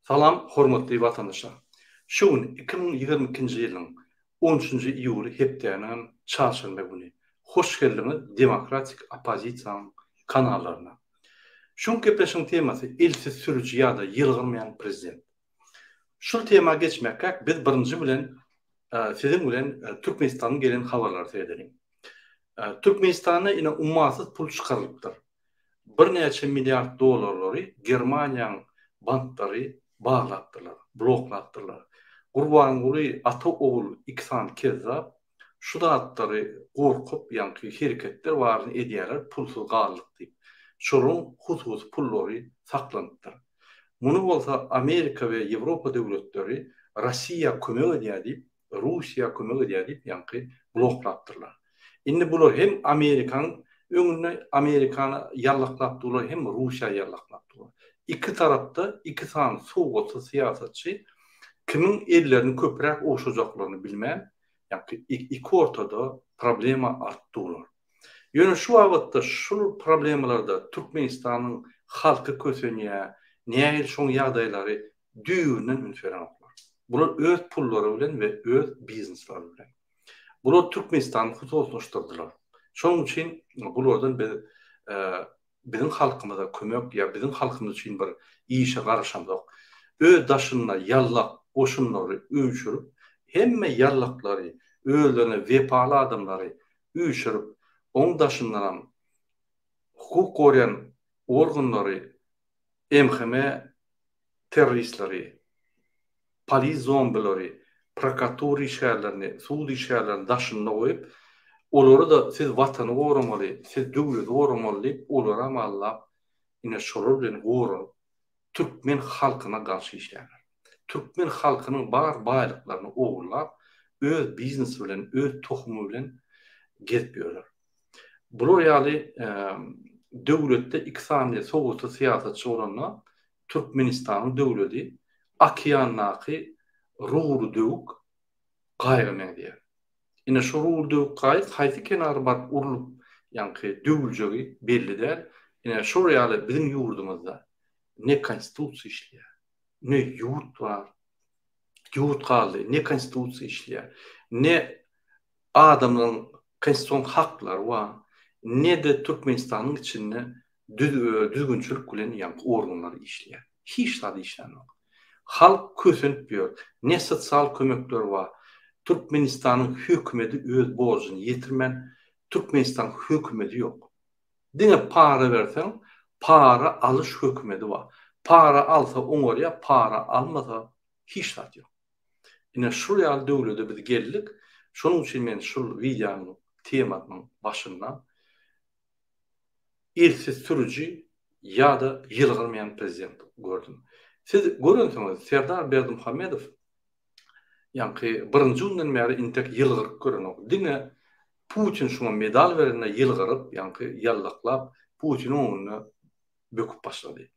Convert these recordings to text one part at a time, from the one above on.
Salam, hormatly vatandaşlar. Şuun 2022 ýylyň 13-nji iýuly hepdeniň çarşamba güni. Hoş geldiňiz demokratik opozisiýanyň kanallaryna. Şuň gepleşiň temasy elsiz sürüji ýa-da ýylgyrmaýan prezident. Şol tema geçmekkä biz birinji bilen sizin bilen Türkmenistanyň gelen habarlary seýrelim. Türkmenistana ine ummasyz pul çykarylypdyr. Bir neçe milliard dolarlary Germaniýanyň banklary bağlattılar, bloklattılar. Gurban guly ata oğul iksan kezzap şu datları korkup yankı hareketler varını ediyorlar pulsuz gallyk diýip. Şolun husus pullary saklanıpdyr. Muny bolsa Amerika we Ýewropa döwletleri Russiýa kömek edýär diýip, Russiýa kömek edýär diýip yankı bloklatdylar. Indi bular hem Amerikanyň öňüne Amerikany ýallaklapdylar hem Russiýa ýallaklapdylar. İki tarafta iki tane soğukçu siyasetçi kimin ellerini köprek oşacaklaryny bilmän, yani iki ortada problema artdylar. Ýöne şu wagtda şu problemlarda Türkmenistanyň halky kösenýär, nähil şoň ýagdaýlary düýünden ünferanoklar. Bular öz pullary bilen we öz bizneslary bilen. Bular Türkmenistanyny hususlaşdyrdylar. Şoň üçin bulardan bizim halkymyza kömek ya bizim halkymyz üçin bir işe garaşamdyk. Öz daşyna yallak oşunlary öýçürip, hemme yallaklary, özlerine wepaly adamlary öýçürip, oň daşyndan hukuk gorýan organlary, MHM terroristleri, polis zombilary, prokuratura işgärlerini, suud işgärlerini daşyna goýup, olary da siz watany goramaly, siz döwleti goramaly diýip olara amallap ine şolar bilen gorup Türkmen halkyna garşy işlerler. Türkmen halkynyň bar baýlyklaryny ogurlap öz biznes bilen, öz tohumy bilen gezipýärler. Bular ýaly döwletde iki saniye soğukçu siýasatçy bolanlar Türkmenistanyň döwleti okeannaky ruhly döwük gaýrymen diýer. Ine şu ruhly döwük haýsy kenary barp urulyp ýanky döwüljegi belli däl. Ine şu ýaly bizim ýurdumyzda ne konstitusiýa işleýär, ne ýurt bar, ýurt galdy, ne konstitusiýa işleýär, ne adamlaryň konstitusiýon haklary bar, ne de Türkmenistanyň içinde düzgünçilik bilen ýanky organlar işleýär. Hiç zady işlenmek. Halk kösenip ýör. Ne sosial kömekler bar. Türkmenistanyň hökümeti öz borjyny ýetirmän, Türkmenistan hökümeti ýok. Diňe para berseň, para alış hökümeti bar. Para alsa oňarya, para almasa hiç zat ýok. Ine şu ýaly döwlete biz geldik. Şonuň üçin men şu wideonyň temasynyň başyndan elsiz sürüji ýa-da ýylgyrmaýan prezident gördüm. Siz görüňiz, Serdar Berdimuhammedow ýanky birinji günden bäri intek ýylgyryp görenok. Diňe Putin şuna medal berende ýylgyryp, ýanky ýallaklap Putin oňuny böküp başlady.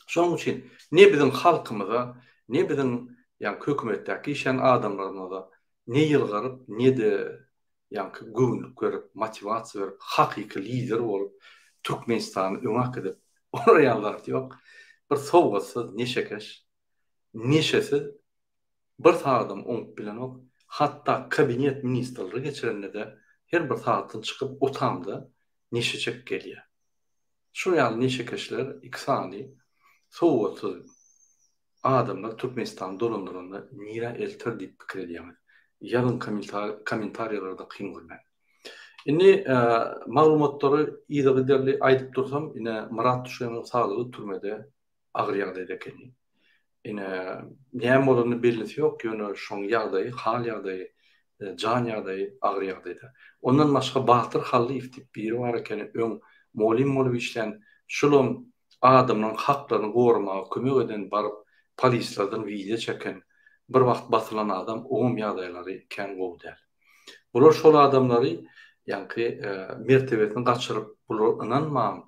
Şonuň üçin ne bizim halkymyza, ne bizim ýanky hökümetdäki işen adamlaryna ne ýylgyryp, ne de ýanky göwnük görüp, motivasiýa berip, hakyky lider bolup Türkmenistany öňe gidip, oraýalar ýok. Bir sowgatsız, neşekeş, neşesiz bir saatym oňup bilenok, hatta kabinet ministrleri geçirende de her bir saatyn çykyp otamda neşeçek gelýär. Şu ýaly neşekeşler iksany sowgatsız adamlar Türkmenistan dolandyranda nira eltir diýip pikir edýär. Ýalyn kommentariýalarda kyn görmän. Indi maglumatlary ýygyderli aýdyp dursam, ine Murat Tuşanyň saglygy türmede agyr ýagdaýda ekeni. Ine näme bolany belgisi ýok, ýöne şoň ýagdaýy, hal ýagdaýy, jan ýagdaýy agyr ýagdaýda. Ondan başga Batyr Hallyýew diýip biri bar ekeni, öň molim bolup işlen, şolum adamlaryň haklaryny gorumaga kömek eden baryp polislerden video çeken bir wagt basylan adam oňum ýagdaýlary kän gowdal. Bular şol adamlary ýanky mertebesini gaçyryp bular inanmaň,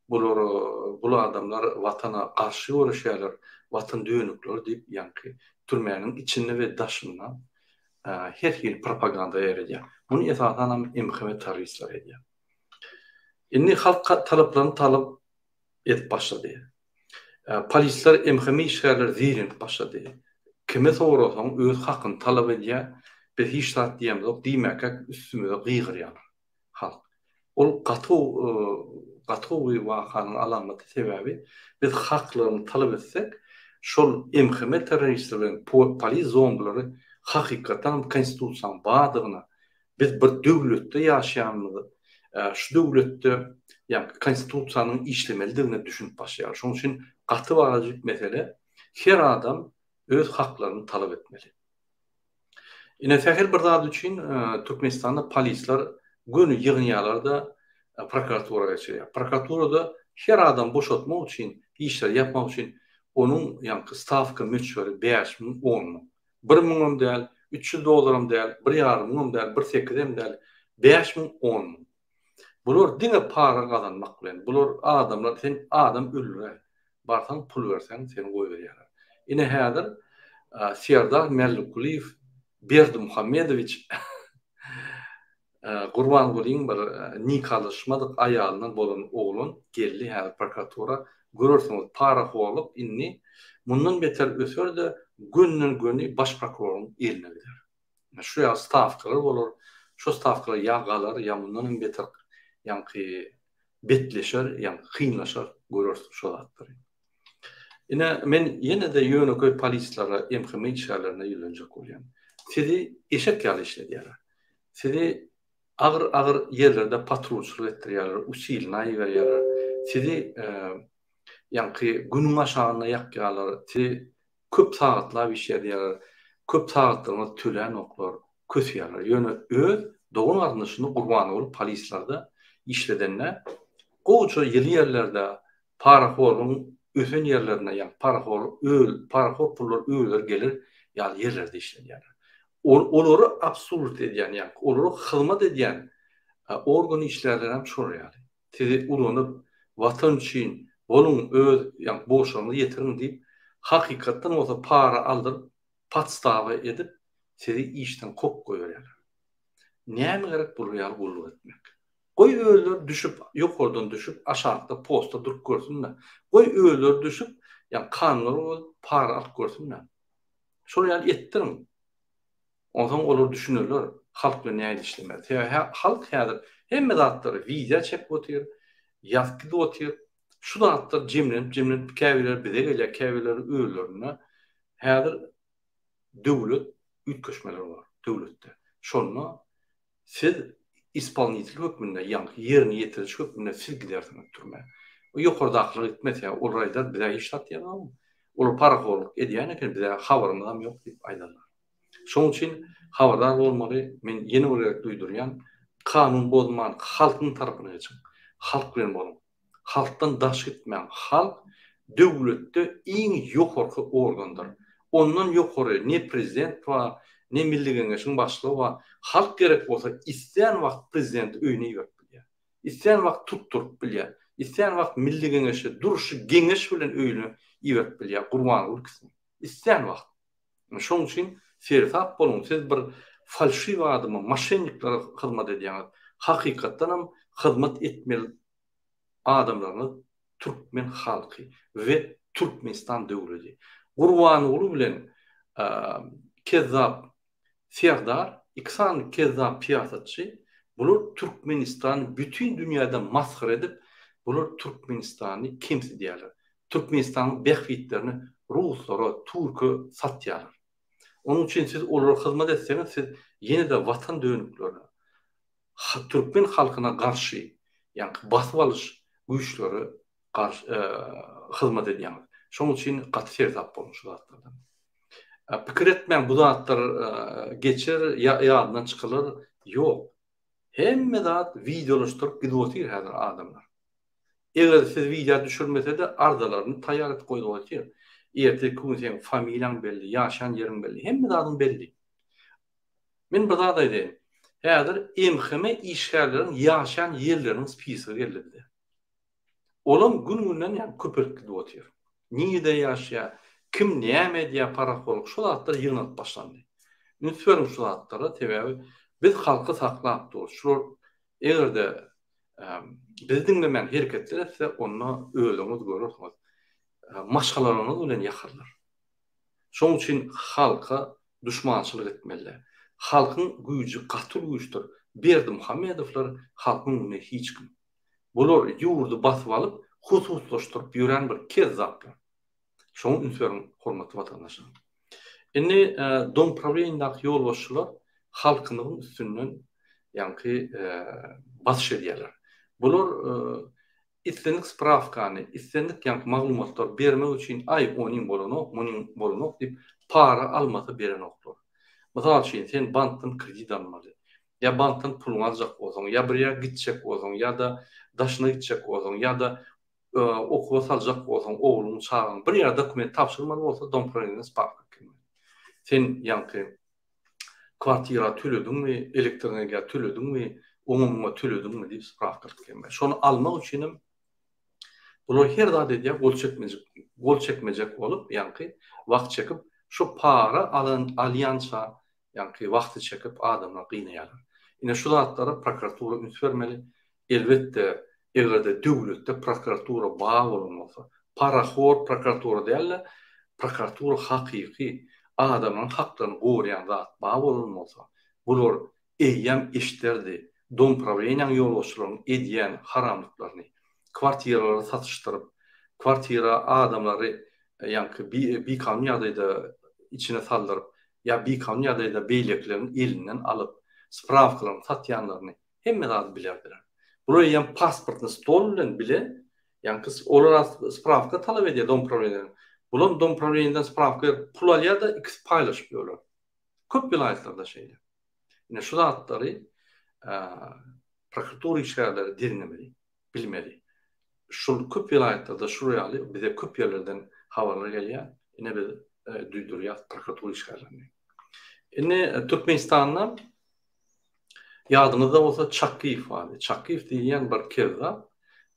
bular adamlar watana garşy görüşýärler, watan dönükler diýip ýanky türmäniň içinde we daşyndan her hil propaganda ýeredýär. Muny esasan MHM terroristler edýär. Indi halk talaplaryny talap edip başlady. Polisler emhemi işgärler zirin başladı. Kime sorasaň öz hakyny talap edýär. Biz hiç zat diýemok, diýmäkek üstümize gygyrýar halk. Ol gatyw wakanyň alamaty sebäbi biz haklaryny talap etsek, şol emheme terroristlerin polis zonlary hakykatan konstitusiýanyň badygyna biz bir döwletde ýaşaýanlygy, şu döwletde ýa konstitusiýanyň işlemelidigine düşünüp başlaýar. Şoň üçin gaty wajyp mesele her adam öz haklaryny talap etmeli. Ine täher bir zat üçin Türkmenistanda polisler günü ýygnaýarlarda prokuraturaga geçýär. Prokuraturada her adam boşaltmak üçin, işler yapmak üçin onun ýa stavka möçberi 5 000, 10 000. 1 000 däl, $300 däl, 1,5 000 däl, 1,8 däl, 5 000, 10 000. Bular diňe para kazanmak bilen. Bular adamlar, sen adam öldürýär. Barsan pul bersen seni goý berýärler. Ine häzir Serdar Mellikuliýew, Berdi Muhammedowich Gurban Gulyň bir nikalaşmadyk aýalynyň bolan oglun geldi häzir prokuratura görürseňiz para howlup inni mundan beter öserde günden güni baş prokuroryň eline gider. Şu ýa stavkalar bolar. Şu stavkalar ýagalar ýa mundan beter ýa-ki betleşer, ýa kynlaşar görürsiň şu zatlar. Ine men ýene-de ýöneköy polislara emheme işgärlerine ýylanjak bolýan. Sizi eşek ýaly işledýärler. Sizi ağır yerlerde patrolçuluk etdirýärler, usilna ýerler. Sizi ýa-ki günüň aşagyna ýakýarlar, sizi köp sagatlar işledýärler, köp sagatlaryňyzy tölen oklar, kösýärler. Ýöne öz dogun arnyşyny gurban bolup polislarda işledenler goýça ýyly yerlerde paraholun ösen yerlerine ýa parahol pullar öýler gelir ýa yerlerde işledýärler. Olary absurd edýän, ýa olary hyzmat edýän organ işlerden hem şorýar. Sizi ulanyp watan üçin bolun öz ýa boşlugyny ýetirin diýip hakykatdan olsa para aldyryp patstawa edip sizi işden kop goýarlar. Näme gerek bu ýaly gulluk etmek? Goý öýler düşüp, ýokardan düşüp, aşağıda posta durup görsünler. Goý öýler düşüp, ýa kanunlar para alyp görsünler. Şol ýaly etdirin. Ondan olur düşünürler, halk bilen näme işlemeli. Halk häzir hemme zatlary wiza çekip otyr, ýazgyp otyr. Şu zatlar jemlenip käbiler bize gelýär, käbiler öýlerine. Häzir döwlet ütköşmeler bar döwletde. Şonu siz ispaniyetli hökmünde ýa ýerini ýetirýän hökmünde siz gidersiňiz türme. O ýokardakylar gitmese ol raýda bize işlat ýaram. Ol paraholuk edýän eken bize habarymyz ýok diýip aýdarlar. Şoň üçin habardar bolmaly. Men ýene olarak duýdurýan kanun bozman halkyň tarapyna geçin. Halk bilen bolun. Halkdan daş gitmän halk döwletde iň ýokarky organdyr. Ondan ýokary ne prezident we ne milli geňeşiň başlygy we halk gerek bolsa isleýän wagt prezident öýüne ýörüp bilýär. Isleýän wagt tutturup bilýär. Isleýän wagt milli geňeşe duruşy geňeş bilen öýüne ýörüp bilýär. Gurban bolsun. Isleýän wagt. Şoň üçin sertap bolun. Siz bir falşiw adymy, maşenniklara hyzmat edýäňiz. Hakykatdan hem hyzmat etmeli adamlaryny Türkmen halky we Türkmenistan döwleti. Gurban olu bilen Kezzap Serdar, iksan Kezzap piyasatçı, bular Türkmenistan bütün dünyada maskara edip, bular Türkmenistan'ı kimse diýerler. Türkmenistan'ın behwitlerini Ruslara, Türk'e satýarlar. Onun için siz olara hyzmat etseňiz, siz ýene de watan dönükleri, Türkmen halkyna karşı, yani basyp alyş güýçleri karşı hyzmat edýär. Şoň üçin gaty sertap bolmuş zatlardan. Pikir etmän bu zatlar geçer ýadydan çykylar. Ýok. Hemme zat videolaşdyryp gidip otyr häzir adamlar. Eger siz video düşürmese de ardalaryny taýýar etip goýup otyr. Ýerti sen familýaň belli, ýaşan ýeriň belli, hemme zatyň belli. Men bir zat aýdym. Häzir emheme işgärleriň ýaşan ýerleriniň spisi geldi. Olam gün-günden köpürüp gidip otyr. Niýede ýaşaýar? Kim näme diýär paraholuk şu zatlar ýygnap başlandy. Nütförüm şu zatlara sebäbi biz halky saklap dur. Şular egerde biz dinlemän hereketler etse onu öldüňiz görürsiniz. maşgalalarını bilen yakarlar. Şoň üçin halka düşmançylyk etmeli. Halkyň güýji gatyr güýçdir. Berdimuhamedowlar halkyň güne hiç kim. Bular ýurdu basyp alyp, hususlaşdyryp ýören bir kezzaplar. Şoň ünsüň hormatly watandaşlar. Indi dom problemindaky ýolbaşçylar halkynyň üstünden ýanky basyş edýärler. Bular istendik spravkany, istendik ýanky maglumatlar bermek üçin ay onuň bolanok, munyň bolanok diýip para almasa berenoklar. Mysal üçin sen bankdan kredit almaly. Ya bankdan pul alacak bolsaň, ya bir ýere gitjek bolsaň, ya da daşyna gitjek bolsaň, ya da okuwa saljak bolsaň, ogluň çağıryň bir ýerde dokument tapşyrmaly bolsa dom problemine spravka kirmeli. Sen ýanky kwartira töledingmi, elektroniga töledingmi, umumma töledingmi diýip spravka kirmeli. Şonu almak üçin bular her zat edýär, gol çekmejek bolup, ýanky wagt çekip şu para alýança ýanky wagty çekip adamlar gynýarlar. Ine şu zatlara prokuratura üns bermeli. Elbetde egerde döwletde prokuratura bağ bolmasa, paraxor prokuratura diýerler. Prokuratura hakyky adamın haklaryny gorayan zat bağ bolmasa, bular eýýem işlerdi. Dom problemine ýolbaşçylaryň edýän haramlyklaryny kwartiralara satışdyryp, kwartira adamlary ýanky bir kanun ýagdaýda içine saldyryp, ya bir kanun ýagdaýda beýleklerini elinden alyp, spravkalaryny satýanlaryny hemme zat bilerdiler. Bular ýa pasportny stol bilen bile, ýanky olar spravka talap edýär dom problemine. Bular dom probleminden spravka pul alýar da ikisi paýlaşýarlar. Köp vilayetlarda şeýle. Ine şu zatlary prokuratura işgärleri dinlemeli, bilmeli. Şu köp vilayetlerde şuraýaly bize köp ýerlerden habarlar gelýär. Ine biz duýdurýar prokuratura işgärlerini. Ine Türkmenistanda ýadyňyzda bolsa Çakkiýew bar. Çakkiýew diýen bir kezzap,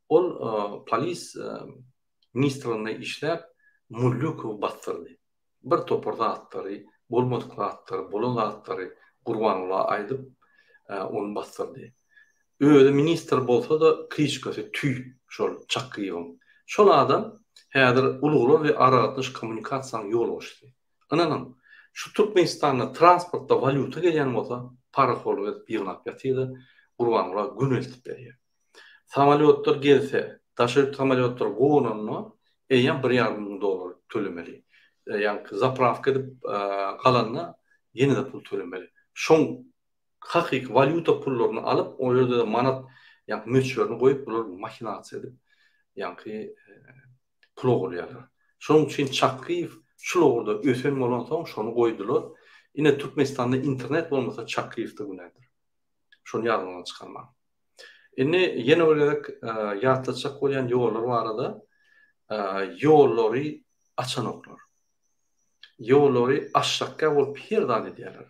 ol polis ministrliğinde işler Mullukow bastyrdy. Bir topar zatlary, bolmadyk zatlary, bolan zatlary Gurbanula aýdyp onu bastyrdy. Öýde ministr bolsa da kriçkasy tüý şol Çakkiýew. Şol adam häzir uluglar we aragatlyş kommunikasiýaň ýol açdy. Ananam şu Türkmenistanda transportda valyuta gelýän bolsa paraxol we ýygnap ýatýdy. Gurbanula güneltip berýär. Samolyotlar gelse, taşyr samolyotlar gonanma eýen $1,500 tölemeli. Ýanky zapravka edip galanyna ýene-de pul tölemeli. Şoň hakyky valyuta pullaryny alyp, o ýerde manat ýanky möçlerini goýup, bular mahinasiýa edip ýanky pul ogurýarlar. Şoň üçin Çakkiýew şu logurda ösen bolan soň şonu goýdular. Ine Türkmenistanda internet bolmasa Çakkiýewde günädir. Şonu ýadyňdan çykarma. Ine ýene olarak ýatylacak bolýan ýollar barada ýollary açanoklar. Ýollary aşşakka bolup herdan edýärler.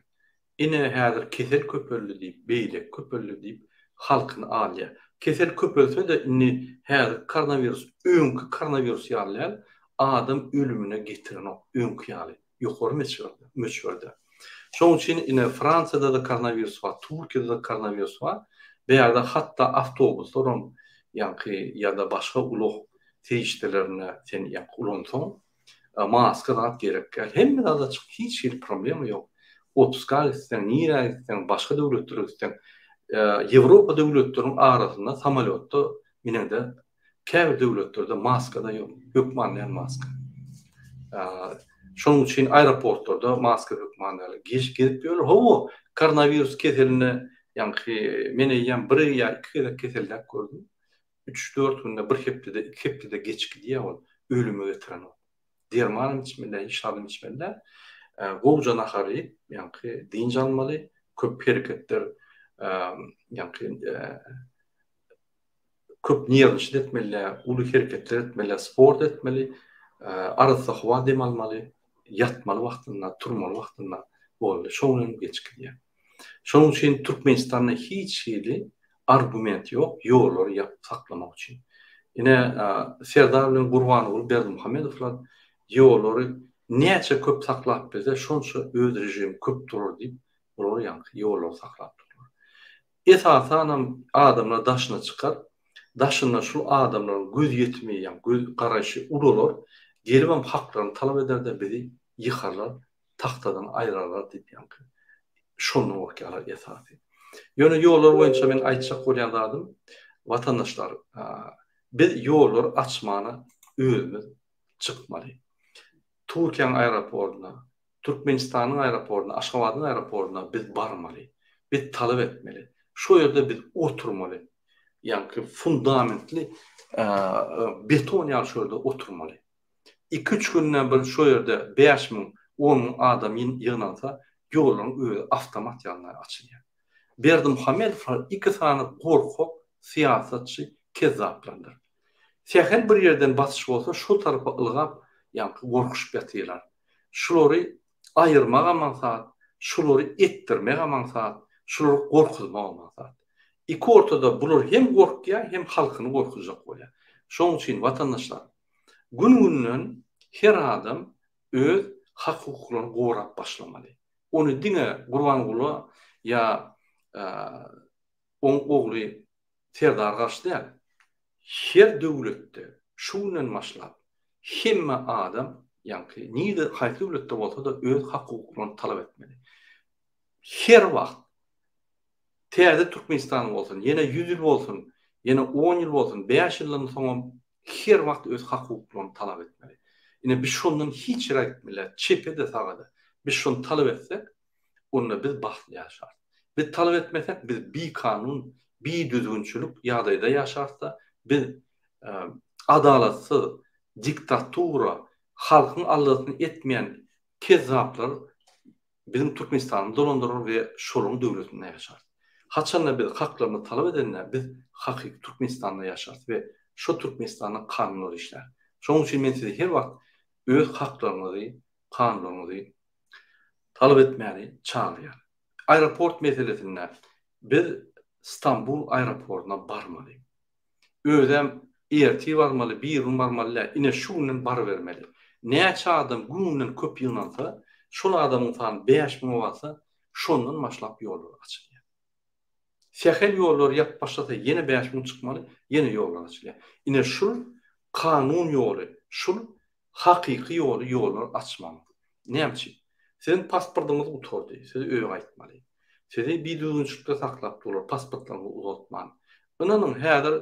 Ine häzir kesel köpölli diýip, beýlek köpölli diýip halkyny alýar. Kesel köpölse de inni häzir koronavirus, öňkü koronavirus ýaly adam ölümüne getiren o öňkü ýaly. Ýokary möçberde. Şoň üçin ine Fransada da koronavirus bar, Türkiýede da koronavirus bar. Beýerde hatda awtobuslar ýanky ýa-da başga ulug teýişlerine sen ýanky ulansoň maska dat gerekkel. Hemme da hiç bir problem ýok. 30 galisden, niragisten, başga döwletlerden, Ýewropa döwletleriniň arasynda samolyotda minende käbir döwletlerde maska da ýok. Hökmanlayan maska. Şoň üçin aeroportlarda maska hökmanlaýar. Gelip ýöler. Howo koronavirus keseline ýanky men eýen 1 ýa 2 kere kesellik gördüm. 3-4 günde bir hepde 2 hepde geçki diýär ol. Ölüme getiren ol. Derman içmeli, işaret içmeli. Gowja nahary, ýanky dinç almaly, köp hereketler, ýanky köp niyetli etmeli, uly hereketler etmeli, sport etmeli, arada hawa dem almaly, ýatmaly wagtynda, turmaly wagtynda boldy. Şoňun geçki diýär. Şoň üçin Türkmenistanda hiç hili argument ýok, ýolları ýap saklamak üçin. Ine Serdar bilen Gurbanul Berdimuhamedowlar ýolları näçe köp saklap berse, şonça öz rejim köp durur diýip, bular ýanky ýolları saklap durlar. Esasan adamlar daşyna çykar, daşyna şu adamlaryň göz ýetmeýän, göz garaşy urular, gelibem haklaryny talap eder-de bizi yıkarlar, tahtadan ayırarlar diýip ýa-ni şonu wakalar esasy. Ýöne ýollar boýunça men aýtjak bolýan zadym, watandaşlar, biz ýollar açmany özümiz çykmaly. Türkiýanyň aeroportuna, Türkmenistanyň aeroportuna, Aşgabatyň aeroportuna biz barmaly. Biz talap etmeli. Şo ýerde biz oturmaly. Ýa-ni fundamentli beton ýaşyrda oturmaly. 2-3 günden bir şo ýerde 5.000, 10.000 adam ýygnansa, ýolun özü avtomat ýalyna açylýar. Berdimuhammedow 2 sany gorkak siýasatçy kezzaplandyr. Sähen bir ýerden basyş bolsa, şol tarapa ylgap, ýa-ni gorkuşup ýatyrlar. Şolary aýyrmaga maksat, şolary etdirmege maksat, şolary gorkuzmaga maksat. İki ortada bular hem gorkýar, hem halkyny gorkujak bolýar. Şoň üçin watandaşlar, gün-günden her adam öz hak hukuklaryny gorap başlamaly. Onu diňe Gurbanguly ýa oň ogly Serdar Gaşdýal her döwletde şuňdan başlap hemme adam ýa-ni nide haýsy döwletde bolsa da öz hak hukuklaryny talap etmeli. Her wagt täze Türkmenistan bolsun, ýene 100 ýyl bolsun, ýene 10 ýyl bolsun, 5 ýyldan soň her wagt öz hak hukuklaryny talap etmeli. Ine biz şondan hiç etmeli, çepede sagada. Biz şonu talap etsek, onda biz baxtly ýaşar. Biz talap etmesek, biz bir kanun, bir düzgünçülük ýagdaýda ýaşarsa, biz adalatsız, diktatura, halkyň aldysyny etmeýän kezzaplar bizim Türkmenistanyny dolandyrır we şolun döwletinde ýaşar. Haçanda biz haklaryny talap edenler, biz hakyky Türkmenistanda ýaşarys we şo Türkmenistanyň kanunlary işler. Şoň üçin men size her wagt öz haklaryňyzy, kanunlaryňyzy talap etmäni çağırýar. Aeroport meselesinde biz İstanbul aeroportuna barmaly. Özem erti barmaly, bir ýyl barmaly, ine şuňdan bar bermeli. Näçe adam gününden köp ýygnansa, şol adamyň sany 5.000 bolsa, şondan başlap ýollar açylýar. Sähel ýollar ýap başlasa ýene 5.000 çykmaly, ýene ýollar açylýar. Ine şol kanun ýoly, şol hakyky ýoly ýollar açmaly. Näçe? Senin pasportuňyz uturdy, siz öýe gaýtmaly. Sizi bir düzgünçlükde saklap durur, pasportlaryňyzy uzatman. Ynanyň häzir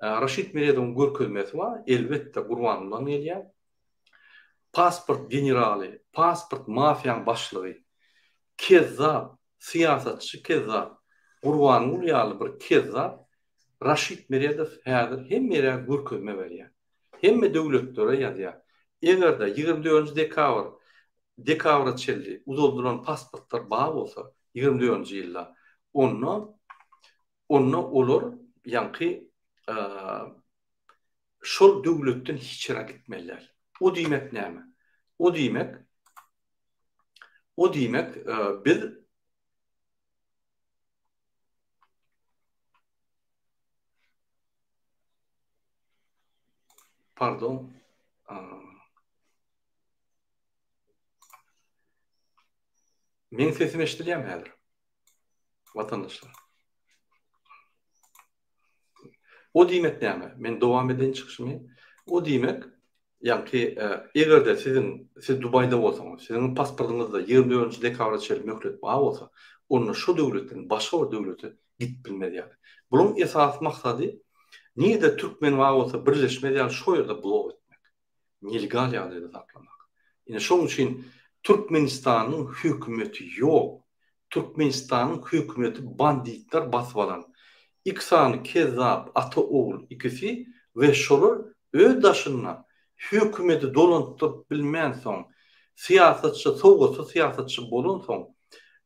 Raşid Meriýedowyň görkezmesi bar, elbetde Gurbangulyň elýär. Pasport generaly, pasport mafiýanyň başlygy, kezzap, siýasatçy kezzap, Gurbanguly ýaly bir kezzap, Raşid Meriýedow häzir hemme görkezme berýär. Hemme döwletlere ýazýar. Egerde 24 dekabra çelli uzolduran pasportlar bar bolsa 24-nji ýylda onu olur ýa-ni şol döwletden hiçra gitmeliler. O diýmek näme? O diýmek biz pardon men sesimi eşdilýärmi häzir? Watandaşlar. O diýmek näme? Men dowam eden çykyşymy. O diýmek, ýa-ni egerde siz Dubaýda bolsaňyz, siziň pasportuňyzda 24-nji dekabra çelli möhlet bar bolsa, onu şo döwletden başga bir döwlete gitbilmeli ýa-ni. Bunyň esas maksady nide türkmen bar bolsa birleşmeli ýa-ni şo ýerde blok etmek. Nelegal ýagdaýda saklamak. Ine şoň üçin Türkmenistanyň hökümeti ýok. Türkmenistanyň hökümeti banditler basyp alan. İksany kezzap, ata oğul ikisi we şolar öz daşyna hökümeti dolantyryp bilmän soň, siýasatçy bolan soň,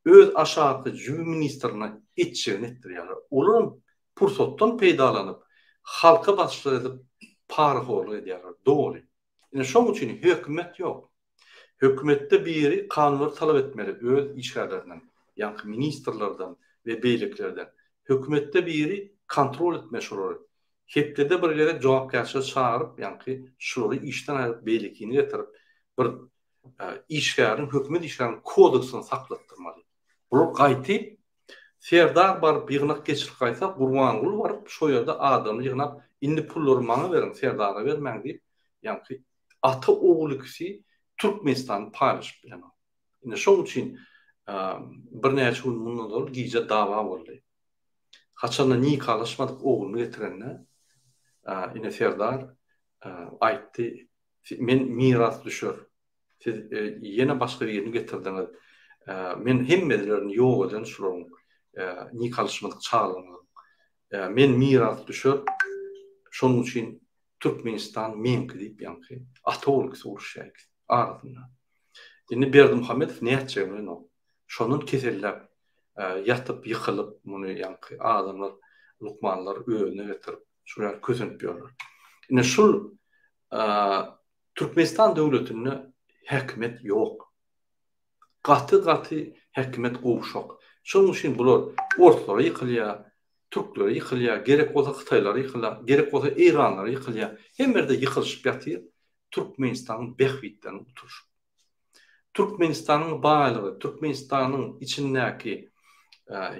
öz aşaky jübi ministrine etçirin etdirýär. Olaryň pursatdan peýdalanyp, halka başçylyk edip parhorlyk edýär. Dogry. Ine şoň üçin hökümet ýok. Hökümetde biri kanunları talap etmeli öz işgärlerinden, ýa-ni ministrlerden we beýliklerden. Hökümetde biri kontrol etme şolary. Hepdede birlere jogapkärçilik çağırıp, ýa-ni şolary işden aýryp beýlikini getirip bir işgärin, hökümet işgäriniň kodeksini saklatdyrmaly. Bu gaýty Serdar baryp ýygnak geçirip gaýsa, Gurbanguly baryp şo ýerde adamy ýygnap, indi pullary maňa berin, Serdara bermäň diýip, ýa-ni ata oğul ikisi Türkmenistan paylaşıp bilen. Ine şoň üçin bir näçe gün mundan dol giýje dawa boldy. Haçanda nikalaşmadyk oğluny getirenne ine Serdar aýtdy, men miras düşür. Siz ýene başga birini getirdiňiz. Men hemmelerini ýok eden şuraň nikalaşmadyk çağlaryň. Men miras düşür. Şonuň üçin Türkmenistan menki diýip ýanky ata oğul soruşýar. Ardyna. Indi Berdimuhammedow näçe bilen o. Şonun kesellep yatıp yıkılıp bunu ýanky adamlar lukmanlar öňüne getirip şular kösünüp ýörler. Ine şol Türkmenistan döwletinde häkimet ýok. Gaty häkimet gowşak. Şonuň üçin bular ortalara ýykylýar, Türkler ýykylýar, gerek bolsa Hytaýlar ýykylýar, gerek bolsa Iranlar ýykylýar. Hemmerde ýykylşyp ýatyr Türkmenistanyň behwitden oturşy. Türkmenistanyň baýlygy, Türkmenistanyň içindäki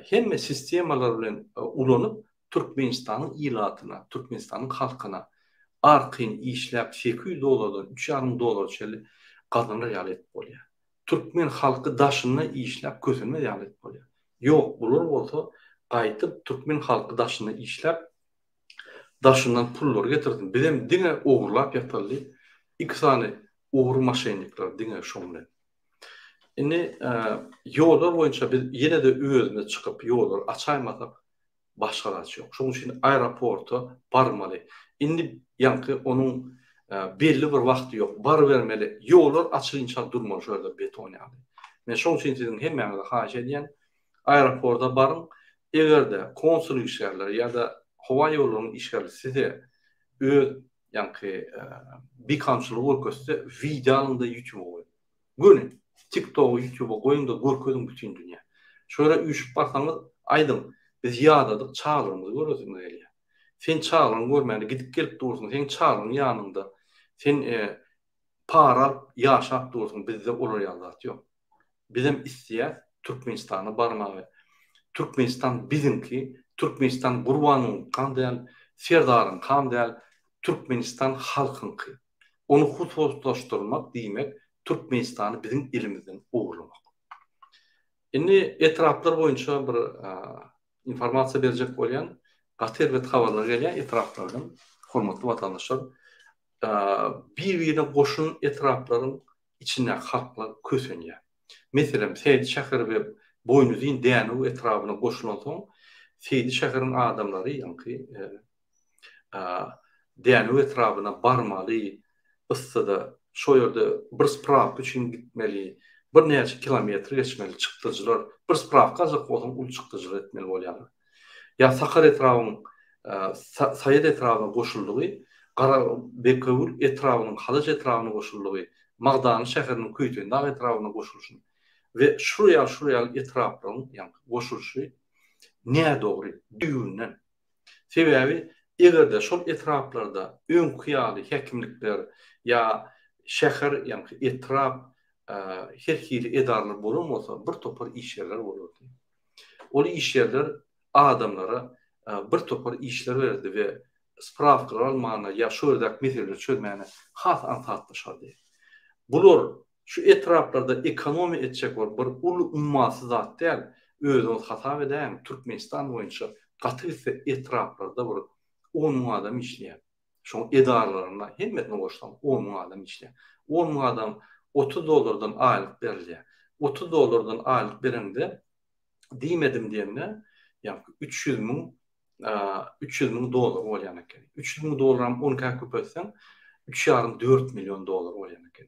hemme sistemalar bilen ulanyp Türkmenistanyň ilatyna, Türkmenistanyň halkyna arkyn işläp $800, $3,5 çeli gazanlar ýalet bolýar. Türkmen halky daşyna işläp kösünme ýalet bolýar. Ýok, bular bolsa gaýtyp Türkmen halky daşyna işläp daşyndan pullar getirdim. Bizem diňe ogurlap ýatarly. İki sany ogur maşennikler diňe şoňlar. Indi ýollar boýunça biz ýene de özüne çykyp ýollar açaýmasak başga da ýok. Şoň üçin aeroporta barmaly. Indi ýanky onuň belli bir wagty ýok. Bar bermeli. Ýollar açylynça durmaly şöyle beton ýaly. Men şoň üçin siziň hemmäňize haýy edýän aeroporta barın. Egerde konsul işgärleri ýa-da howa ýollarynyň işgärleri size öz ýanky bir kamçylyk bolsa videolarynda YouTube goýun. Göni TikTok, YouTube goýunda görkezin bütün dünýä. Şöyle üýşüp barsaňyz aýdym biz ýadadyk çağlarymyzy göresiňiz elýär. Sen çağlaryň görmäni gidip gelip dursun, sen çağlaryň ýanynda sen para ýaşap dursun, bizde olar ýalat ýok. Bizim isýär Türkmenistana barmagy. Türkmenistan bizimki, Türkmenistan gurbanyň kandaýan, Serdaryň kandaýan Türkmenistan halkynky. Onu hususlaşdyrmak diýmek Türkmenistany bizim elimizden ogurlamak. Indi etraplar boýunça bir informasiýa berjek bolýan gater we habarlar gelýär etraplardan. Hormatly watandaşlar, bir-birine goşun etraplaryň içine halklar kösenýär. Meselem Seydi şäher we Boýnuzyň däni etrapyna goşulan soň Seydi şäheriň adamlary ýanky däni etrapyna barmaly, yssyda şo ýerde bir spravka üçin gitmeli, bir näçe kilometr geçmeli çykdyjylar, bir spravka azyk bolsa ul çykdyjylar etmeli bolýar. Ya Sakar etrafynyň Saýed etrabyna goşuldygy, Garabekowul etrabynyň Halyç etrabyna goşuldygy, Magdany şäheriniň Köýtendä etrabyna goşulşy we şuraya etraplaryň ýa-ni goşulşy näme dogry düýünden. Sebäbi egerde şol etraplarda öň kyýaly häkimlikler ya şäher ýa-ni etrap herhili edarlar bolanmasa bir topar işlerler bolurdy. Ol işlerler adamlara bir topar işler berdi we spravkalar almana ya şurdak meselleri çözmäne has antatlaşardy. Bular şu etraplarda ekonomi etjek bol bir ul ummasy zat däl, özüňiz hata edäň Türkmenistan boýunça gaty etraplarda bir 10 000 adam işleýär. Şoň edarlaryna hemmetine goşsam 10 000 adam işleýär. 10 000 adam $30 aýlyk berilýär. $30 aýlyk berende diýmedim diýende ýa $300,000 bolýan eken. $300,000 10 köpetsen $3,5-4 milyon bolýan eken.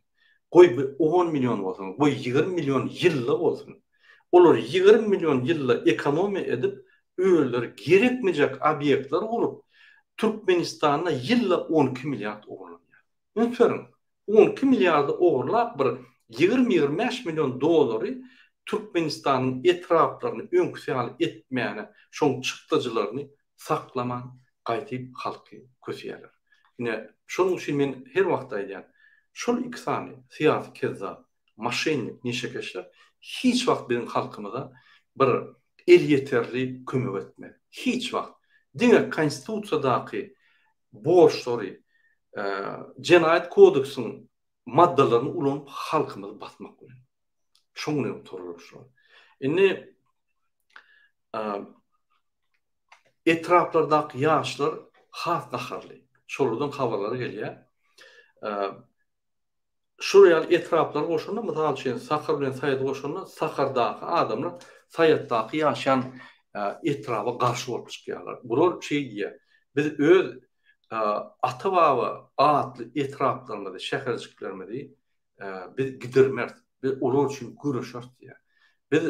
Goý 10 milyon bolsun, goý 20 milyon ýyllyk bolsun. Olar 20 milyon ýyllyk ekonomi edip öýler gerekmejek obýektler bolup Türkmenistana ýylly 12 milliard ogurlanýar. Öňsöň 12 milliardy ogurlap bir 20-25 milyon dolary Türkmenistanyň etraplaryny öňküsýäl etmäni, şoň çykdyjylaryny saklaman, gaýtyp halky kösýärler. Ine şonuň üçin men her wagt aýdýan, şol iki sany syýasy kezzap, maşennik, neşekeşler hiç wagt biziň halkymyza bir el ýeterli kömek etmedi. Hiç wagt. Diňe konstitusiýadaky borçlary Cinayet kodeksinin maddalaryny ulanyp halkymyzy batmak bilen. Şoňa toruluşlar. Indi etraplardaky ýaşlar has gaharly. Şolardan habarlary gelýär. Şu real etraplar goşunda mysal üçin Sakar bilen Saýat goşunda Sakardaky adamlar Saýatdaky ýaşaýan etrapa garşy bolup çykýarlar. Bular şey diýär. Biz öz ata-baba atly etraplarynda şäherçiklermedi biz gidermer. Biz olar üçin güreşer diýär. Biz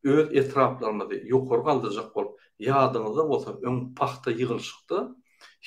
öz etraplarynda ýokary galdyrjak bolup ýadyňyzda bolsa öň paxta ýygylşykdy.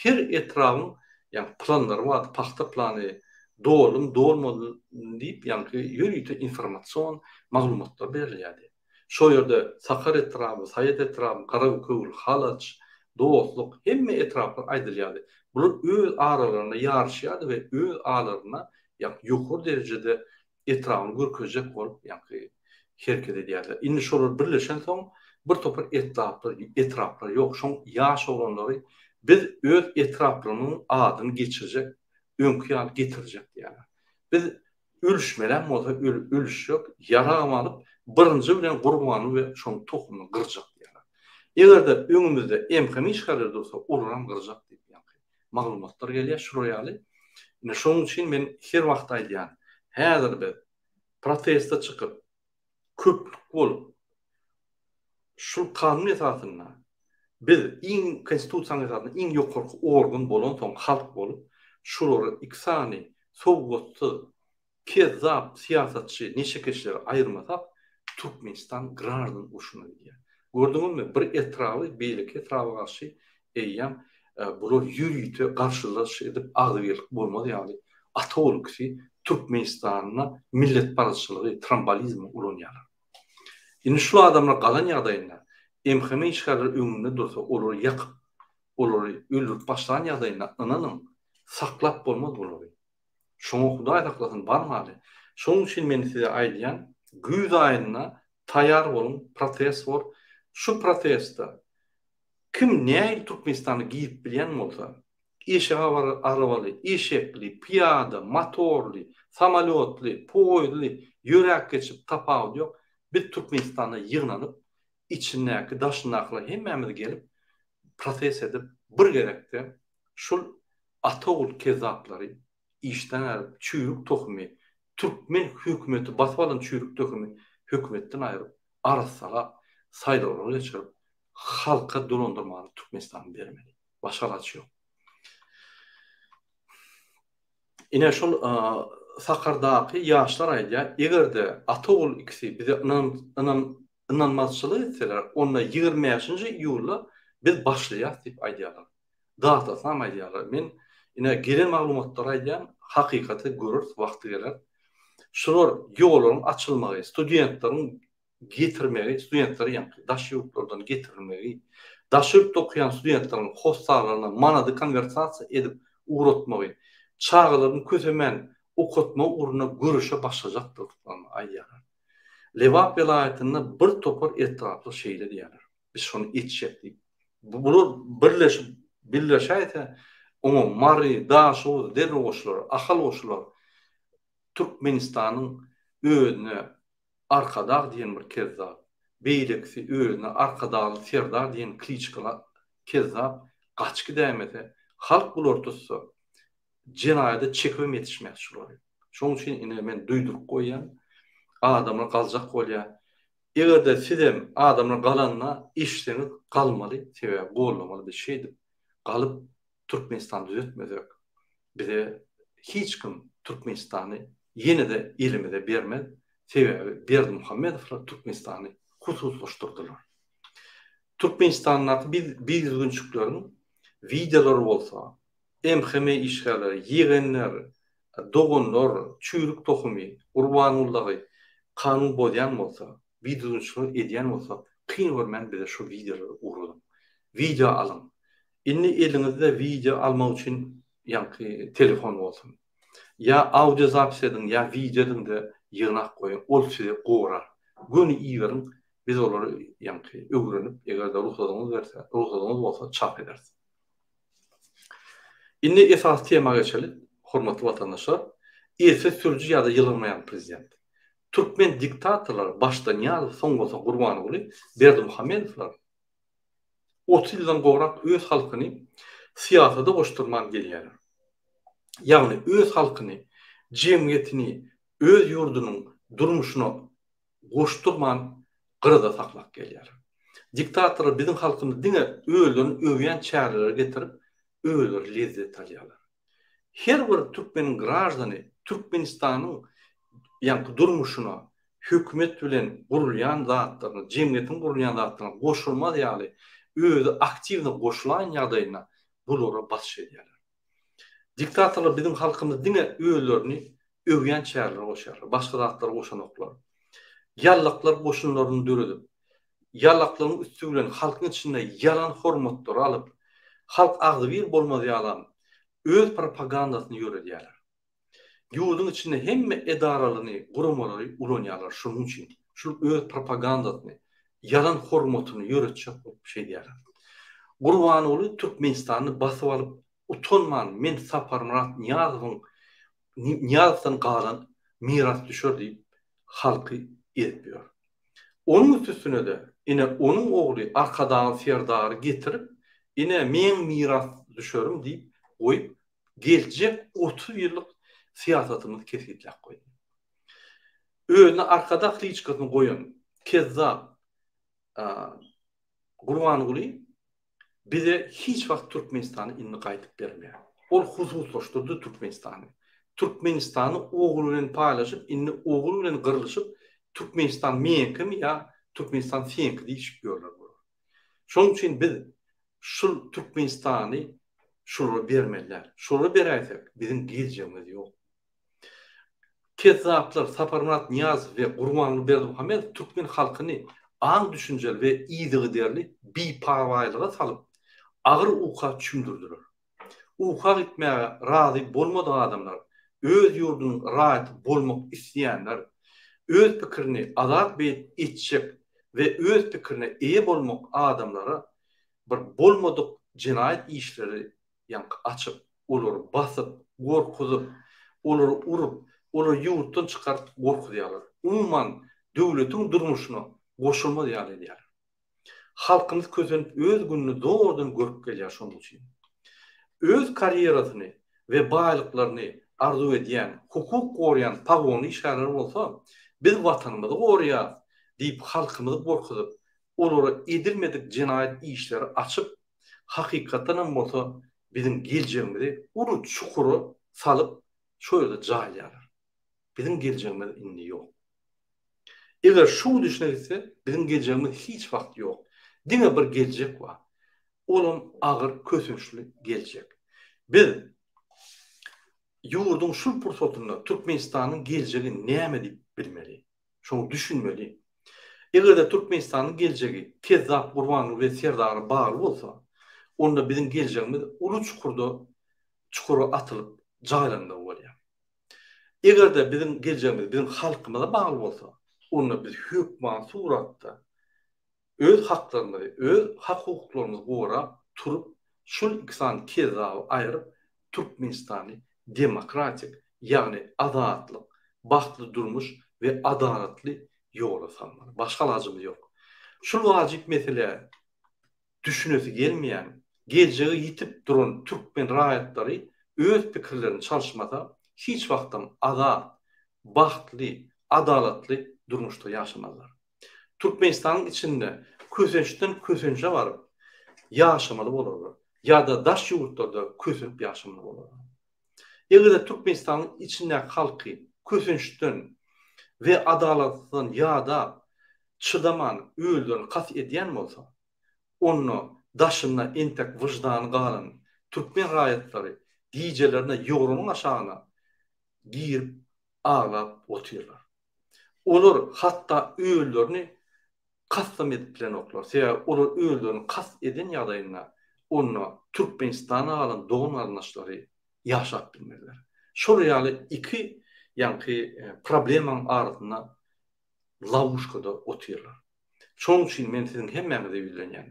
Her etrapyň ýani planlary bar, paxta plany doğrulum, doğrulmadı deyip yankı yürüyüte informasyon, maglumatlar berilýärdi. Şo ýerde Sakar etrapy, Saýat etrapy, Garabükül, Halaç, dostluk, hemme etraplar aýdylýardy. Bular öz aralaryna ýarşýardy we öz aralaryna ýokary derejede etrapyny görkezjek bolup yankı hereket edýärler. Indi şolar birleşen soň bir topar etraplar ýok, şoň ýaş olanlary biz öz etraplarynyň adyny geçirjek öňkü getirecek yani. Biz ölüşmelen bolsa ölüş yok, yaram alıp birinji bilen gurbany we şoň tohumyny gyrjak yani. Egerde öňümizde emhemi işgaler dursa olaram gyrjak diýip ýa-da maglumatlar gelýär şuraýaly. Ine şoň üçin men her wagt aýdýan, häzir biz protestde çykyp köplük bolup şu kanun esasyna biz iň konstitusiýa esasyna iň ýokarky organ bolan soň halk bolup şurary iksany, sowgatly, kezzap siýasatçy neçe kişiler aýyrmasak Türkmenistan grardan uşuna diýär. Gördüňizmi? Bir etrapy beýleki etrapy garşy eýýän bular ýürüýte garşylaş edip agdylyk bolmady ýaly atoluksy Türkmenistanyna millet barçylygy, trambalizmi ulanýar. Indi şu adamlar galan ýagdaýynda emheme işgaler öňünde dursa olar ýakyp, olar öldürip başlan ýagdaýynda ananyň saklap bolmaz bolary. Şoňa Hudaý saklasyn barmaly. Şoň üçin men size aýdýan, güz aýyna taýýar bolun, protest bar. Şu protestda kim näil Türkmenistany giýip bilýän bolsa, eşeğe arabaly, eşekli, piyada, motorly, samolyotly, poýdly, ýörek geçip tapagy ýok. Biz Türkmenistana ýygnanyp, içindäki daşnaklar hemmemiz gelip protest edip bir gerekde şol atogul kezaplary işten alıp çüýrük tohumy Türkmen hökümeti basbalan çüýrük tohumy hökümetden aýryp arasaga saýlawlar geçirip halka dolandyrmagy Türkmenistan bermeli. Başga gaçy ýok. Ine şol Sakardaky ýaşlar aýdýar, egerde atogul ikisi bize inanmazçylyk etseler, onda 25-nji ýylda biz başlaýas diýip aýdýarlar. Datasam aýdýarlar. Men ine gelen maglumatlar aýdýan, hakykaty görür, wagty geler. Şolar ýolaryň açylmagy, studentlaryň getirmegi, studentleri ýa-da daş ýurtlardan getirilmegi, daş ýurtda okuyan studentlaryň hostalaryna manady konversasiýa edip uğratmagy, çağlaryny kösemen okutma uruna görüşe başlajakdyr aýdýarlar. Lewap vilayetinde bir topar etraply şeýle diýerler. Biz şonu etjekdik. Bular birleşäýse oňa mary, daş, derwoşlar, ahal oşlar Türkmenistanyň özüne arkadag diýen bir kezzap, beýlekisi özüne arkadagy Serdar diýen kliçkalar kezzap gaçky dämese halk bular tutsa cinayete çekim yetişmez şuraya. Şoň üçin ine men duýdurup goýan adamlar galjak bolýar. Egerde sizem adamlar galanna işleňiz galmaly, sebäbi gollamaly bir şeydir. Galyp Türkmenistan düzeltmezek. Bize hiç kim Türkmenistany ýene-de elimize bermez. Sebäbi Berdi Muhammedowlar Türkmenistany hususlaşdyrdylar. Türkmenistanyň biz günçüklaryň videolary bolsa, emheme işgaler, ýegenler, dogunlar, çüýrük tohumy, urbanullagy kanun bolýan bolsa, videoçylyk edýän bolsa, kyn görmän bize şu videolary urudum. Video alın. Indi eliňizde video almak üçin ýa-da telefon bolsun. Ya audio zapis edin, ya video edin de ýygnak goýun. Ol size gorar. Göni iýerin, biz olary öwrenip, eger de ruhsatyňyz berse, ruhsatyňyz bolsa çap edersiz. Inni esas tema geçelim. Hormatly vatandaşlar. Ese sürücü ya da yılmayan prezident. Türkmen diktatorlar başta niyaz son bolsa Gurban Uli, Berdimuhamedovlar 30 ýyldan gowrak öz halkyny siyasata goşdurman gelýär. Ýagny öz halkyny, jemgyýetini, öz ýurdunyň durmuşyna goşdurman gyrda saklap gelýär. Diktator bizim halkyny diňe öýlen öwýän çäreler getirip, öýler lezzet alýarlar. Her bir Türkmeniň grajdany Türkmenistanyň ýa-ni durmuşyna hökümet bilen gurulýan zatlaryny, jemgyýetiň gurulýan zatlaryny goşulmaz ýaly özü aktivni goşulan ýagdaýyna bulara baş edýärler. Diktatorlar bizim halkymyz diňe öýlerini öwýän çäreler goşar, başga zatlar goşanoklar. Ýallaklar goşunlaryny döredip, ýallaklaryň üstü bilen halkyň içinde yalan hormatlar alyp, halk agdy bir bolmaz ýalan öz propagandasyny ýöredýärler. Ýurdun içinde hemme edaralyny, gurumalary ulanýarlar şunun üçin. Şu öz propagandasyny, yalan hormatyny ýöretjek şey diýerler. Gurban Uli Türkmenistany basyp alyp utanman men Sapar Murat Niyazdan galan miras düşür diýip halky etmiyor. Onun üstüne de ine onun oğlu arkadan Serdar'ı getirip ine men miras düşürüm diýip goýup geljek 30 ýyllyk siyasatymyzy kesintlep goýdy. Öňe arkada Kliçkosyny goýan Kezzap Gurban Uli bize hiç wagt Türkmenistany inni gaýtyp bermeýär. Ol hususlaşdyrdy Türkmenistany. Türkmenistany oğlu bilen paýlaşyp, inni oğlu bilen gyrlyşyp, Türkmenistan menki ya Türkmenistan senki diýip görler. Şoň üçin biz şu Türkmenistany şunu bermeliler. Şunu berýärek bizim geljegimiz ýok. Kezzaplar Sapar Murat Niyaz we Gurban Berdimuhamedov Türkmen halkyny aň düşünjeli we ýygy derli biparwaýlyga salyp agyr uka çümdürdiler. Uka gitmäge razy bolmadan adamlar, öz ýurdunyň rahat bolmak isleýänler, öz pikirini azat etjek we öz pikirine eýe bolmak adamlara bir bolmadyk jinayet işleri açyp, olary basyp, gorkuzyp, olary urup, olary ýurtdan çykaryp gorkudýarlar. Umman döwletiň durmuşyna goşulmaz ýaly edýär. Halkymyz közenip öz gününi doğrudan görüp gelýär şonuň üçin. Öz karýerasyny we baýlyklaryny arzu edýän, hukuk goraýan pagony işgärler bolsa, biz watanymyzy goraýar diýip halkymyzy gorkuzyp, olary edilmedik jinayet işleri açyp, hakykatan bolsa bizim geljegimizi ulu çukuru salyp şöyle jaýlarlar. Bizim geljegimiz indi ýok. Eger şu düşünse bizim geljegimiz hiç wagt ýok. Diňe bir geljek bar. Olum agyr kösünçli geljek. Biz ýurdun şu pursatynda Türkmenistanyň geljegi näme diýip bilmeli. Şonu düşünmeli. Eger de Türkmenistanyň geljegi Kezzap Gurban we Serdar bar bolsa, onda bizim geljegimiz ulu çukura atylyp jaýlanda bolýar. Eger de bizim geljegimiz bizim halkymyza bagly bolsa, onda biz hökman suratda öz haklarymyzy, öz hak hukuklarymyzy gora turup, şol ikisini Kezzapy aýryp Türkmenistany demokratik, ýagny azatlyk, bagtly durmuş we adalatly ýola salmaly. Başga lajymyz ýok. Şol wajyp mesele düşünesi gelmeýän, geljegi ýitip duran Türkmen raýatlary öz pikirlerini çalşmada hiç wagtdan azat, bagtly, adalatly durmuşda ýaşamazlar. Türkmenistanyň içinde kösençden kösençe baryp ýaşamaly bolarlar. Ya da daş ýurtlarda kösenip ýaşamaly bolarlar. Eger de Türkmenistanyň içinde halky kösençden we adalatdan ýa-da çydaman, öýlen kas edýän bolsa, onu daşyna entek wyjdany galan Türkmen raýatlary diýjelerine ýogrumyň aşagyna girip ağlap otyrlar. Olar hatda öýlerini kastam edip bilen oklar. Seýa olar öýlerini kast eden ýagdaýynda onu Türkmenistana alan doğum arnaşlary ýaşap bilmezler. Şol ýaly iki problemin arasynda lawuşkada otyrlar. Şoň üçin men siziň hemmäňize bilýän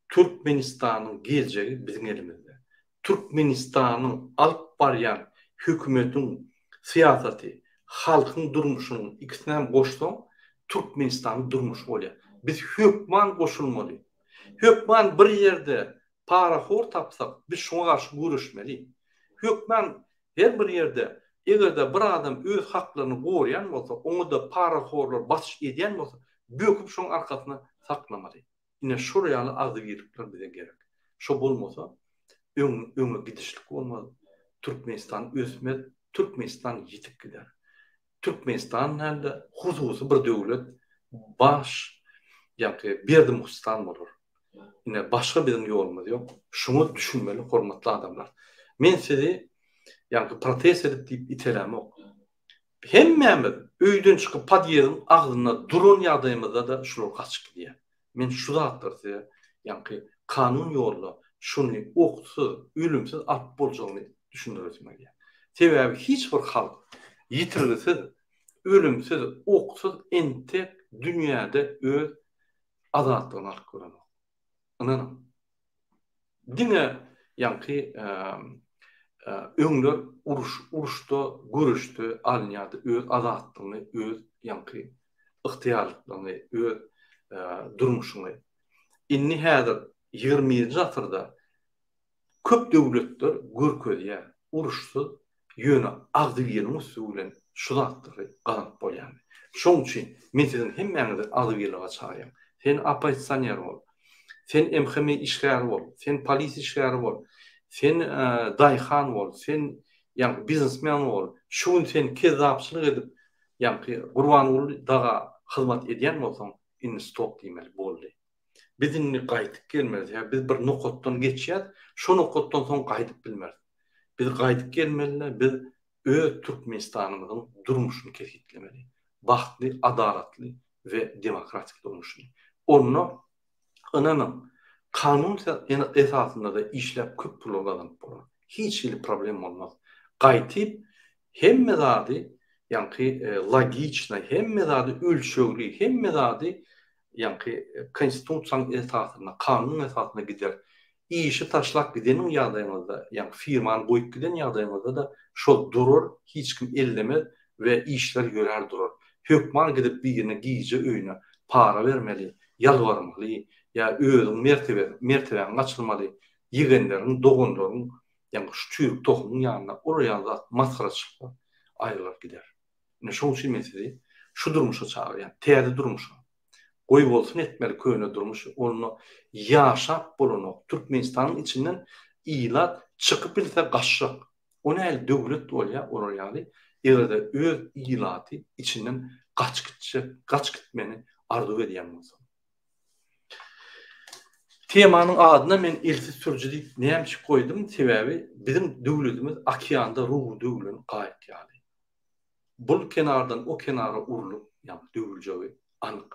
Türkmenistanyň geljegi biziň elimizde. Türkmenistan'ın alıp baryan hükümetin siyaseti, halkın durmuşunun ikisinden boştan Türkmenistan'ın durmuş oluyor. Biz hükman koşulmalı. Hükman bir yerde para hor tapsak biz şuna karşı görüşmeli. Hükman her bir yerde eğer de bir adam öz haklarını koruyan olsa, onu da para horlar basış eden olsa, büyüküp şunun arkasına saklamalı. Yine şuraya azı giripler bize gerek. Şu bulmasa öňe gidişlik bolmaz. Türkmenistan ösmez, Türkmenistan yitip gider. Türkmenistan näde hususy bir döwlet baş ýa-ki Berdimuhstan bolar. Ine başga bir ýolumuz ýok. Şunu düşünmeli hormatly adamlar. Men sizi ýa-ki protest edip diýip itelemok. Hemmemiz öýden çykyp padýerin agzyna duran ýagdaýymyzda da şular gaçyp gidýär. Men şu zatdy ýa-ki kanun ýolly şunu oksuz, ölümsüz alıp boljagyny düşündirýär. Sebäbi hiç bir halk ýitirgisiz, ölümsüz, oksuz entek dünýäde öz azatlygyny alyp görýär. Ananam. Diňe ýa-ki öňler uruşda, görüşdi, alňady öz azatlygyny, öz ýa-ki ıhtiýarlyklaryny, öz durmuşyny. Inni häzir 20-nji asyrda köp döwletler görkezýär, uruşsuz ýöne agdygylyň üstüne şu zatly galap bolýar. Şoň üçin men sizin hemmeňizi agdygylyga çağırýar. Sen opozitsioner bol, sen MHM işgär bol, sen polis işgäri bol, sen daýhan bol, sen ýa biznesmen bol, şuň sen kezapçylyk edip ýa-ki Gurbanoğlu daga hyzmat edýän bolsaň, inni stop diýmeli boldy. Bizin gaýtyp gelmez. Ya biz bir nokotdan geçýär, şu nokotdan soň gaýtyp bilmez. Biz gaýtyp gelmeli, biz öz Türkmenistanymyzyň durmuşyny kesitlemeli. Baxtly, adalatly we demokratik durmuşyny. Onu ananam kanun esasında da işlep köp pul alan bolar. Hiç bir problem bolmaz. Gaýtyp hemme zady ýa-ki logiçna, hemme zady ölçögli, hemme zady ýa-ki konstitusiýaň esasyna, kanun esasyna gider. İşi taşlak gideniň ýagdaýynda, ýa-ki firmany goýup giden ýagdaýynda da şol durur, hiç kim ellemez we işler ýörer durur. Hökman gidip birine giýje öýüne para bermeli, ýalvarmaly, ýa özüň mertebäni gaçyrmaly, ýegenleriň, doganlaryň, ýa-ki şu türk tohumyň ýanyna oraya da maskara çykyp aýrylyp gider. Ne şoň üçin men sizi şu durmuşa çağırýan, täze durmuşa. Goý bolsun etmeli köýüne durmuş, onu ýaşap bolanok. Türkmenistanyň içinden ilat çykyp bilse gaçşak. O näl döwlet bolýar, oraya ýa-da öz ilaty içinden gaç gitmeni arzu edýän bolsa. Temanyň adyna men elsi sürji diýip näme koydum? Sebäbi bizim döwletimiz okeanda ruh döwlüni gaýtýardy. Bu kenardan o kenara urulyp, ýa-ni döwüljegi anyk.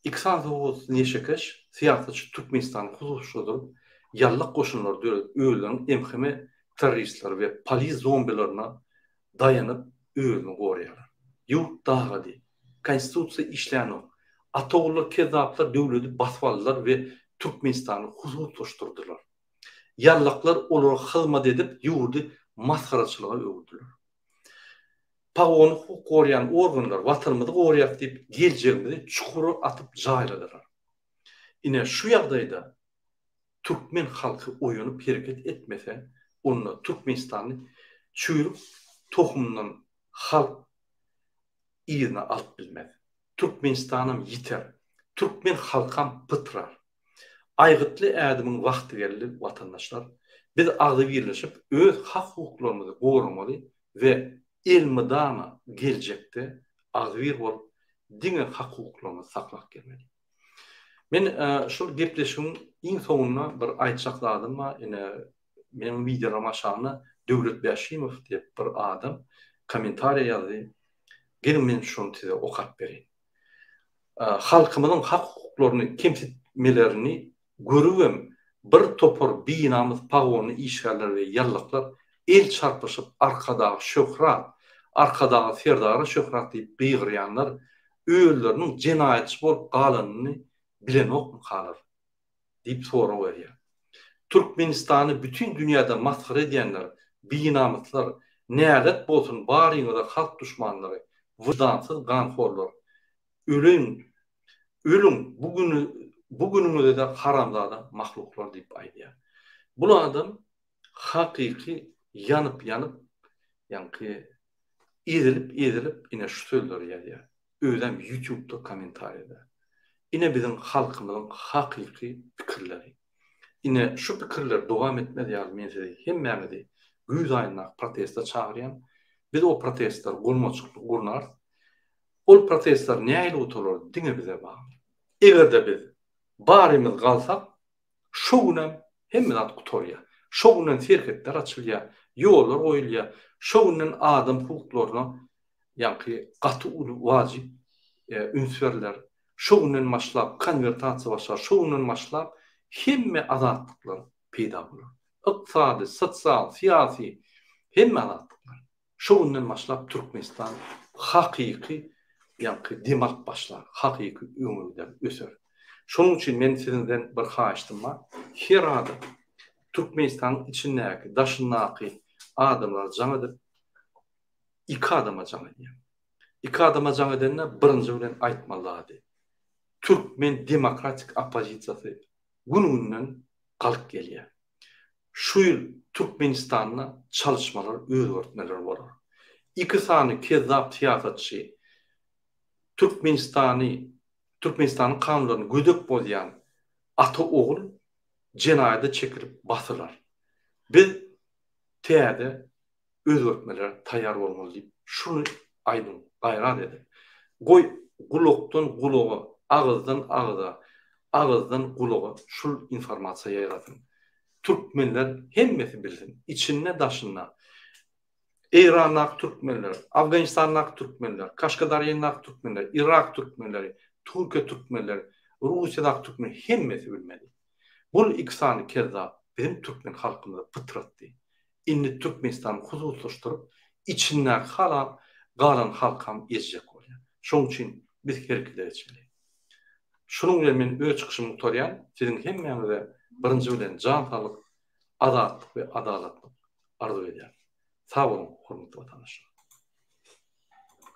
2009 neşekeş siyasatçı Türkmenistan hususçudur. Yallık koşunlar öğülen MHM teröristler ve polis zombilerine dayanıp öğülünü koruyorlar. Yurt dağı değil. Konstitusiya işleyen o. Atoğlu kezaplar devleti basvalılar ve Türkmenistan'ı hususlaştırdılar. Yallıklar onlara hizmet edip yurdu maskaraçılığa öğürdüler. Pagonu koruyan organlar vatanımızı koruyak deyip geleceğimizi çukuru atıp jayladılar. Yine şu ýagdaýda Türkmen halkı oyunup hareket etmese, onunla Türkmenistan'ı çürük tohumundan halk iyine alıp bilmez. Türkmenistan'ım yiter. Türkmen halkam pıtrar. Aygıtlı ädimin vakti geldi vatandaşlar. Biz agdy birleşip öz hak hukuklarymyzy gorumaly ve elmidana gelecekte agdyr bolup diňe hak hukuklarymyzy saklap gelmeli. Men şu gepleşiň iň soňuna bir aýtjak zadym bar. Meniň videolarym aşagyna Döwlet Bäşimow diýip bir adam kommentariýa ýazdy. Gelin men şunu size okap bereyim. Halkımızın hak hukuklaryny kemsitmelerini görüwem bir topor binamız pagony işgärler ve yallıklar el çarpışıp arkadağı şöhrat, arkadağı ferdara şöhrat diýip beýgirýanlar öýleriniň jenaýatçy bolup galanyny bilen ok mu kalar diýip soraw berýär. Türkmenistan'ı bütün dünyada maskara edenler, binamatlar, näget bolsun baryňyza halk düşmanları, wydansız ganforlar, ölüm, bugünümüzde de haramzada mahluklar diýip aýdýar. Bu adam hakyky yanıp ýani izilip ine şu sözleri ýazýar. Özüm YouTube'da komentar eder. Ine bizim halkymyzyň hakyky pikirleri. Ine şu pikirler dowam etmedi ýaly men size hemmämizi güýz aýyna protesta çagyrýan. Biz o protestler gurmaçykly gurnar. Ol protestler näýle oturar diňe bize bagly. Egerde biz barymyz galsak, şo günem hemme zat gutorýar. Şo günem serhetler açylýar, ýollar goýulýar. Şo günem adam hukuklaryna ýa-ni gaty wajyp ünsürler. Şo günem başlap konvertasiýa başlar. Şo günem başlap hemme azatlıklar peýda bolar. Iqtisady, sosial, siýasy hemme azatlyklar. Şo günden başlap Türkmenistan hakyky ýa-ni demak başlar. Hakyky ömürler öser. Şonuň üçin men sizinden bir haýyşdym bar. Her adam Türkmenistan içindäki daşyndaky adamlar jaňydyp iki adama jaň edýär. İki adama jaň edenler birinji bilen aýtmalydy. Türkmen demokratik opozisiýasy gününden galyp gelýär. Şu ýyl Türkmenistanda çalışmalar, öwürtmeler bolar. İki sany kezzap siýasatçy Türkmenistanyň kanunlaryny gödek bolýan ata ogul jenaýda çekilip basylar. Biz täze öwürtmeler taýýar bolmaly diýip şunu aýdym, gaýrat edip. Goý gulokdan guloga, ağızdan ağıza, ağızdan gulaga şul informasiýa ýaratyn. Türkmenler hemmesi bilsin. İçinne daşynna. İran'nak Türkmenler, Afganistan'nak Türkmenler, Kaşgadaryan'nak Türkmenler, Irak Türkmenleri, Türkiye Türkmenleri, Rusya'dak Türkmenler hemmesi bilmeli. Bu ikisany kezzap bizim Türkmen halkymyza pıtratdy. Indi Türkmenistan hususlaşdyryp içinden galan halkam ezjek bolýar. Şoň üçin biz herkese etmeli. Şonuň bilen men öz çykyşymy tutarýan, siziň hemmäňize birinji bilen jan sağlyk, azatlyk we adalatlyk arzu edýär. Sağ olun, hormatly vatandaşlar.